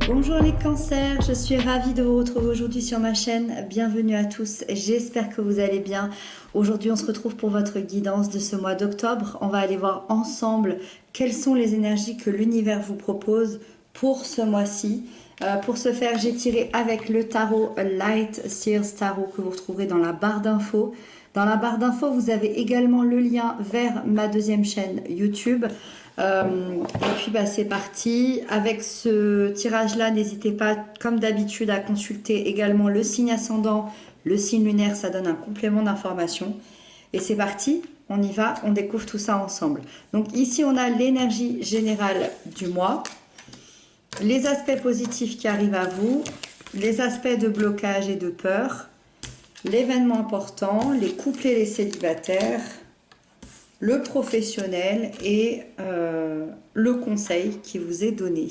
Bonjour les cancers, je suis ravie de vous retrouver aujourd'hui sur ma chaîne. Bienvenue à tous, j'espère que vous allez bien. Aujourd'hui on se retrouve pour votre guidance de ce mois d'octobre. On va aller voir ensemble quelles sont les énergies que l'univers vous propose pour ce mois-ci. Pour ce faire, j'ai tiré avec le tarot Light Seers Tarot que vous retrouverez dans la barre d'infos. Dans la barre d'infos, vous avez également le lien vers ma deuxième chaîne YouTube. Et puis c'est parti. Avec ce tirage-là, n'hésitez pas, comme d'habitude, à consulter également le signe ascendant, le signe lunaire, ça donne un complément d'information. Et c'est parti, on y va, on découvre tout ça ensemble. Donc ici, on a l'énergie générale du mois, les aspects positifs qui arrivent à vous, les aspects de blocage et de peur, l'événement important, les couples et les célibataires, le professionnel et le conseil qui vous est donné.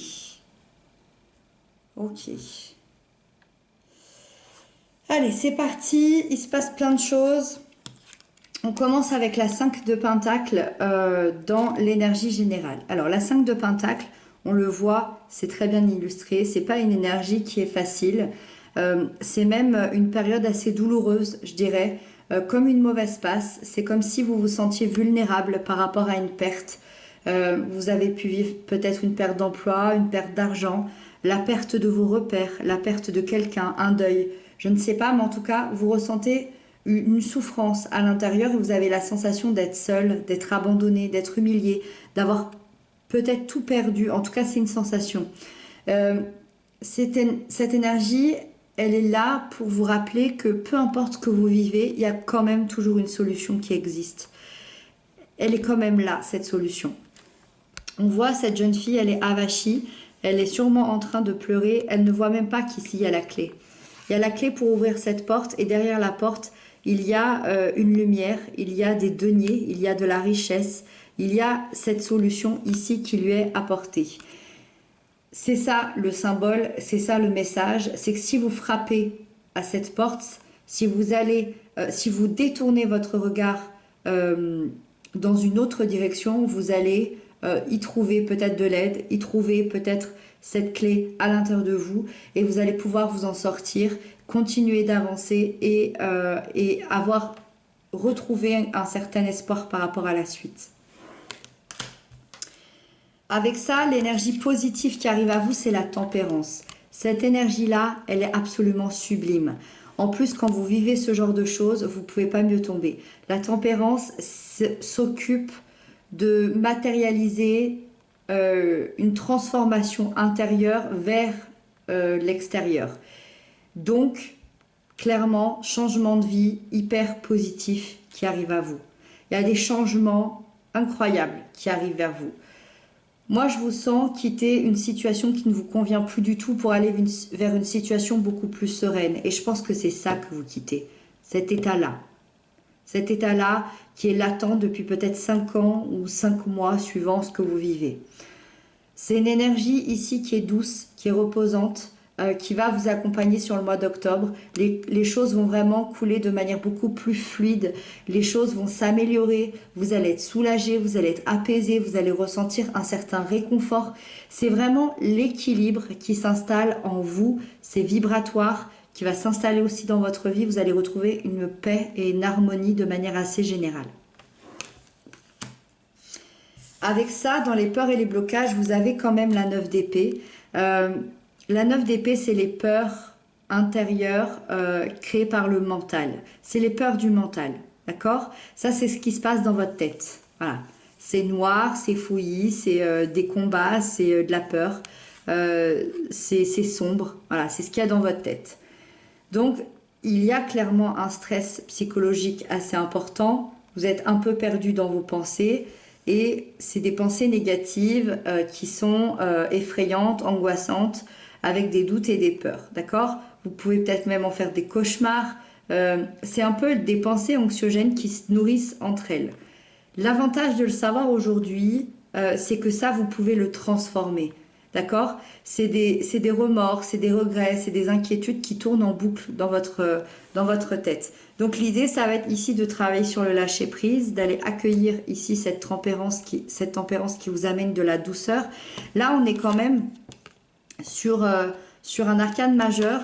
Ok. Allez, c'est parti. Il se passe plein de choses. On commence avec la 5 de Pentacle dans l'énergie générale. Alors, la 5 de Pentacle, on le voit, c'est très bien illustré. C'est pas une énergie qui est facile. C'est même une période assez douloureuse, je dirais. Comme une mauvaise passe, c'est comme si vous vous sentiez vulnérable par rapport à une perte. Vous avez pu vivre peut-être une perte d'emploi, une perte d'argent, la perte de vos repères, la perte de quelqu'un, un deuil. Je ne sais pas, mais en tout cas, vous ressentez une souffrance à l'intérieur et vous avez la sensation d'être seul, d'être abandonné, d'être humilié, d'avoir peut-être tout perdu. En tout cas, c'est une sensation. Cette énergie, elle est là pour vous rappeler que peu importe ce que vous vivez, il y a quand même toujours une solution qui existe. Elle est quand même là, cette solution. On voit cette jeune fille, elle est avachie, elle est sûrement en train de pleurer, elle ne voit même pas qu'ici il y a la clé. Il y a la clé pour ouvrir cette porte et derrière la porte, il y a une lumière, il y a des deniers, il y a de la richesse, il y a cette solution ici qui lui est apportée. C'est ça le symbole, c'est ça le message, c'est que si vous frappez à cette porte, si vous détournez votre regard dans une autre direction, vous allez y trouver peut-être de l'aide, y trouver peut-être cette clé à l'intérieur de vous et vous allez pouvoir vous en sortir, continuer d'avancer et avoir retrouvé un certain espoir par rapport à la suite. Avec ça, l'énergie positive qui arrive à vous, c'est la tempérance. Cette énergie-là, elle est absolument sublime. En plus, quand vous vivez ce genre de choses, vous ne pouvez pas mieux tomber. La tempérance s'occupe de matérialiser une transformation intérieure vers l'extérieur. Donc, clairement, changement de vie hyper positif qui arrive à vous. Il y a des changements incroyables qui arrivent vers vous. Moi, je vous sens quitter une situation qui ne vous convient plus du tout pour aller vers une situation beaucoup plus sereine. Et je pense que c'est ça que vous quittez, cet état-là. Cet état-là qui est latent depuis peut-être 5 ans ou 5 mois, suivant ce que vous vivez. C'est une énergie ici qui est douce, qui est reposante, qui va vous accompagner sur le mois d'octobre. Les choses vont vraiment couler de manière beaucoup plus fluide. Les choses vont s'améliorer. Vous allez être soulagé, vous allez être apaisé, vous allez ressentir un certain réconfort. C'est vraiment l'équilibre qui s'installe en vous. C'est vibratoire, qui va s'installer aussi dans votre vie. Vous allez retrouver une paix et une harmonie de manière assez générale. Avec ça, dans les peurs et les blocages, vous avez quand même la 9 d'épée. La 9 d'épée, c'est les peurs intérieures créées par le mental. C'est les peurs du mental, d'accord? Ça, c'est ce qui se passe dans votre tête. Voilà. C'est noir, c'est fouillis, c'est des combats, c'est de la peur, c'est sombre. Voilà, c'est ce qu'il y a dans votre tête. Donc, il y a clairement un stress psychologique assez important. Vous êtes un peu perdu dans vos pensées. Et c'est des pensées négatives qui sont effrayantes, angoissantes, avec des doutes et des peurs, d'accord? Vous pouvez peut-être même en faire des cauchemars. C'est un peu des pensées anxiogènes qui se nourrissent entre elles. L'avantage de le savoir aujourd'hui, c'est que ça, vous pouvez le transformer, d'accord? C'est des remords, c'est des regrets, c'est des inquiétudes qui tournent en boucle dans votre tête. Donc l'idée, ça va être ici de travailler sur le lâcher-prise, d'aller accueillir ici cette tempérance qui vous amène de la douceur. Là, on est quand même sur un arcane majeur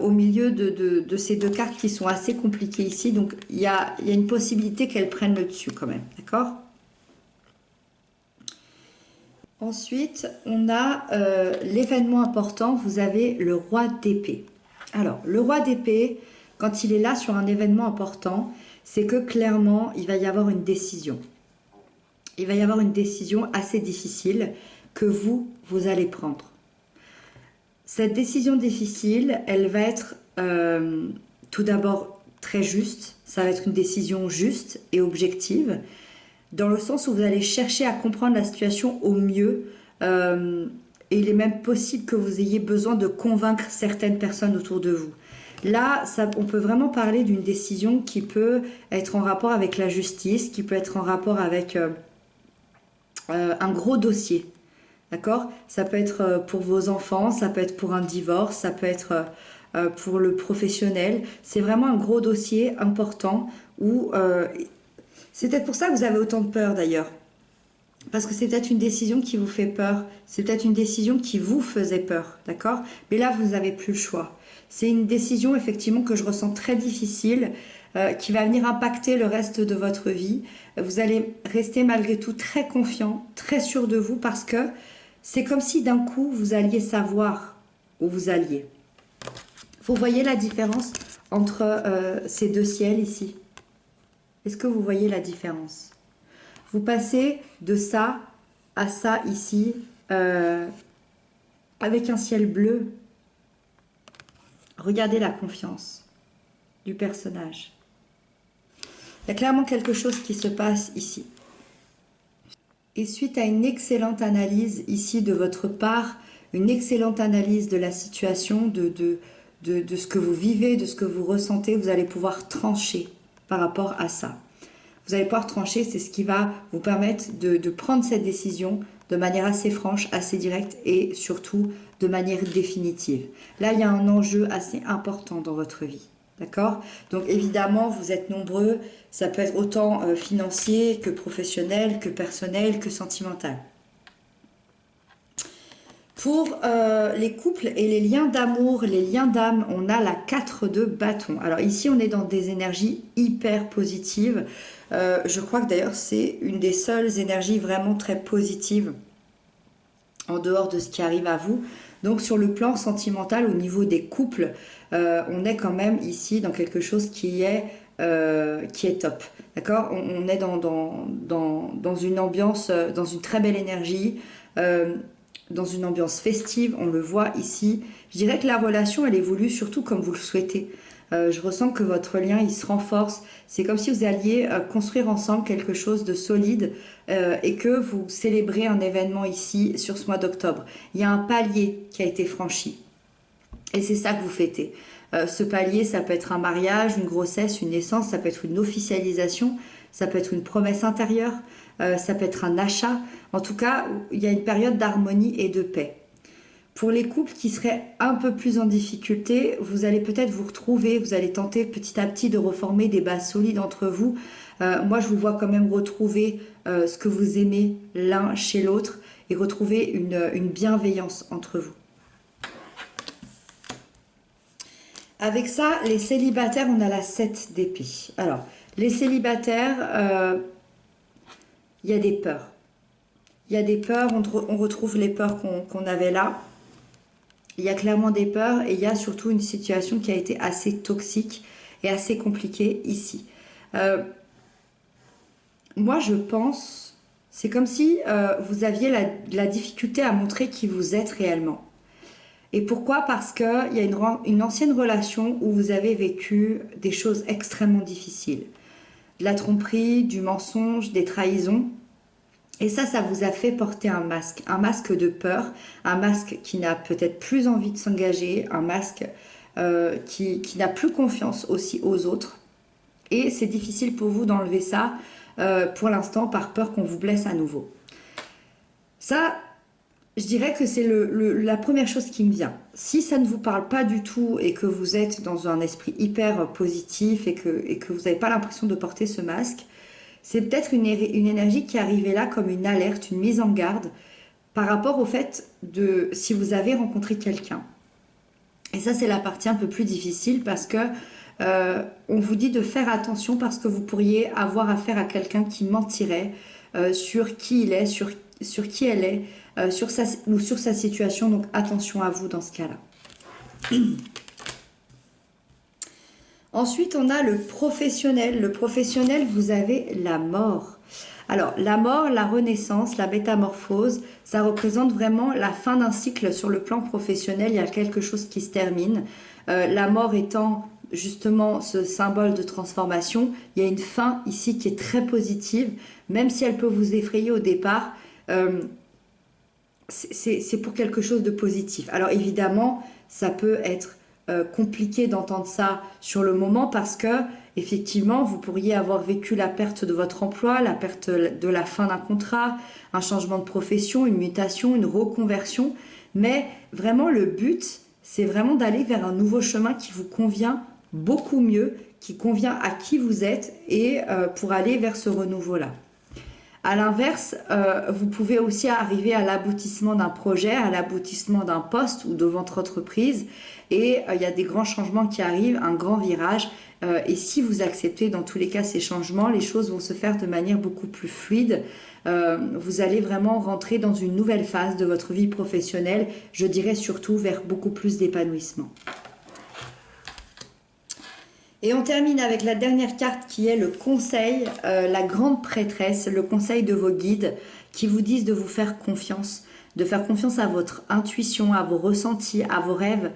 au milieu de ces deux cartes qui sont assez compliquées ici. Donc, il y a une possibilité qu'elles prennent le dessus quand même, d'accord? Ensuite, on a l'événement important, vous avez le roi d'épée. Alors, le roi d'épée, quand il est là sur un événement important, c'est que clairement, il va y avoir une décision. Il va y avoir une décision assez difficile que vous allez prendre. Cette décision difficile, elle va être tout d'abord très juste. Ça va être une décision juste et objective, dans le sens où vous allez chercher à comprendre la situation au mieux. Et il est même possible que vous ayez besoin de convaincre certaines personnes autour de vous. Là, on peut vraiment parler d'une décision qui peut être en rapport avec la justice, qui peut être en rapport avec un gros dossier. D'accord? Ça peut être pour vos enfants, ça peut être pour un divorce, ça peut être pour le professionnel. C'est vraiment un gros dossier important où c'est peut-être pour ça que vous avez autant de peur d'ailleurs. Parce que c'est peut-être une décision qui vous fait peur. C'est peut-être une décision qui vous faisait peur. D'accord? Mais là, vous n'avez plus le choix. C'est une décision effectivement que je ressens très difficile, qui va venir impacter le reste de votre vie. Vous allez rester malgré tout très confiant, très sûr de vous parce que c'est comme si d'un coup vous alliez savoir où vous alliez. Vous voyez la différence entre ces deux ciels ici? Est-ce que vous voyez la différence? Vous passez de ça à ça ici, avec un ciel bleu. Regardez la confiance du personnage. Il y a clairement quelque chose qui se passe ici. Et suite à une excellente analyse ici de votre part, une excellente analyse de la situation, de ce que vous vivez, de ce que vous ressentez, vous allez pouvoir trancher par rapport à ça. Vous allez pouvoir trancher, c'est ce qui va vous permettre de prendre cette décision de manière assez franche, assez directe et surtout de manière définitive. Là, il y a un enjeu assez important dans votre vie. D'accord? Donc évidemment, vous êtes nombreux, ça peut être autant financier que professionnel, que personnel, que sentimental. Pour les couples et les liens d'amour, les liens d'âme, on a la 4 de bâton. Alors ici, on est dans des énergies hyper positives. Je crois que d'ailleurs, c'est une des seules énergies vraiment très positives en dehors de ce qui arrive à vous. Donc sur le plan sentimental, au niveau des couples, on est quand même ici dans quelque chose qui est top. D'accord? On est dans une ambiance, dans une très belle énergie, dans une ambiance festive, on le voit ici. Je dirais que la relation, elle évolue surtout comme vous le souhaitez. Je ressens que votre lien, il se renforce. C'est comme si vous alliez construire ensemble quelque chose de solide et que vous célébrez un événement ici sur ce mois d'octobre. Il y a un palier qui a été franchi et c'est ça que vous fêtez. Ce palier, ça peut être un mariage, une grossesse, une naissance, ça peut être une officialisation, ça peut être une promesse intérieure, ça peut être un achat. En tout cas, il y a une période d'harmonie et de paix. Pour les couples qui seraient un peu plus en difficulté, vous allez peut-être vous retrouver, vous allez tenter petit à petit de reformer des bases solides entre vous. Moi, je vous vois quand même retrouver ce que vous aimez l'un chez l'autre et retrouver une bienveillance entre vous. Avec ça, les célibataires, on a la 7 d'épée. Alors, les célibataires, il y a des peurs. Il y a des peurs, on retrouve les peurs qu'on avait là. Il y a clairement des peurs et il y a surtout une situation qui a été assez toxique et assez compliquée ici. Moi, je pense, c'est comme si vous aviez la difficulté à montrer qui vous êtes réellement. Et pourquoi? Parce qu'il y a une ancienne relation où vous avez vécu des choses extrêmement difficiles. De la tromperie, du mensonge, des trahisons. Et ça vous a fait porter un masque de peur, un masque qui n'a peut-être plus envie de s'engager, un masque qui n'a plus confiance aussi aux autres. Et c'est difficile pour vous d'enlever ça pour l'instant par peur qu'on vous blesse à nouveau. Ça, je dirais que c'est la première chose qui me vient. Si ça ne vous parle pas du tout et que vous êtes dans un esprit hyper positif et que vous n'avez pas l'impression de porter ce masque, c'est peut-être une énergie qui arrivait là comme une alerte, une mise en garde. par rapport au fait de si vous avez rencontré quelqu'un. Et ça, c'est la partie un peu plus difficile parce que on vous dit de faire attention parce que vous pourriez avoir affaire à quelqu'un qui mentirait sur qui il est, sur qui elle est, ou sur sa situation. Donc attention à vous dans ce cas-là. Ensuite, on a le professionnel. Le professionnel, vous avez la mort. Alors, la mort, la renaissance, la métamorphose, ça représente vraiment la fin d'un cycle sur le plan professionnel. Il y a quelque chose qui se termine. La mort étant justement ce symbole de transformation, il y a une fin ici qui est très positive, même si elle peut vous effrayer au départ. C'est pour quelque chose de positif. Alors évidemment, ça peut être compliqué d'entendre ça sur le moment parce que effectivement, vous pourriez avoir vécu la perte de votre emploi, la perte de la fin d'un contrat, un changement de profession, une mutation, une reconversion. Mais vraiment, le but, c'est vraiment d'aller vers un nouveau chemin qui vous convient beaucoup mieux, qui convient à qui vous êtes et pour aller vers ce renouveau-là. À l'inverse, vous pouvez aussi arriver à l'aboutissement d'un projet, à l'aboutissement d'un poste ou de votre entreprise. Et il y a des grands changements qui arrivent, un grand virage. Et si vous acceptez dans tous les cas ces changements, les choses vont se faire de manière beaucoup plus fluide. Vous allez vraiment rentrer dans une nouvelle phase de votre vie professionnelle, je dirais surtout vers beaucoup plus d'épanouissement. Et on termine avec la dernière carte qui est le conseil, la grande prêtresse, le conseil de vos guides qui vous disent de vous faire confiance, de faire confiance à votre intuition, à vos ressentis, à vos rêves.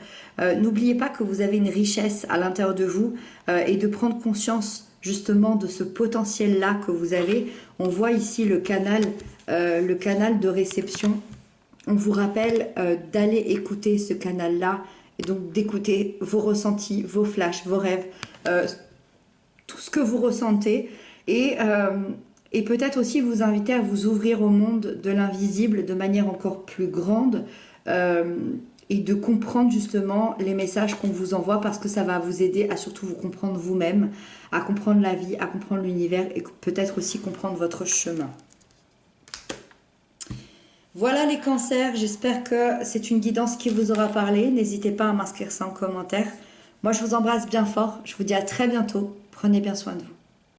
N'oubliez pas que vous avez une richesse à l'intérieur de vous et de prendre conscience justement de ce potentiel-là que vous avez. On voit ici le canal de réception. On vous rappelle d'aller écouter ce canal-là et donc d'écouter vos ressentis, vos flashs, vos rêves, tout ce que vous ressentez et peut-être aussi vous inviter à vous ouvrir au monde de l'invisible de manière encore plus grande et de comprendre justement les messages qu'on vous envoie parce que ça va vous aider à surtout vous comprendre vous-même, à comprendre la vie, à comprendre l'univers et peut-être aussi comprendre votre chemin. Voilà les cancers, j'espère que c'est une guidance qui vous aura parlé. N'hésitez pas à m'inscrire ça en commentaire. Moi, je vous embrasse bien fort. Je vous dis à très bientôt. Prenez bien soin de vous.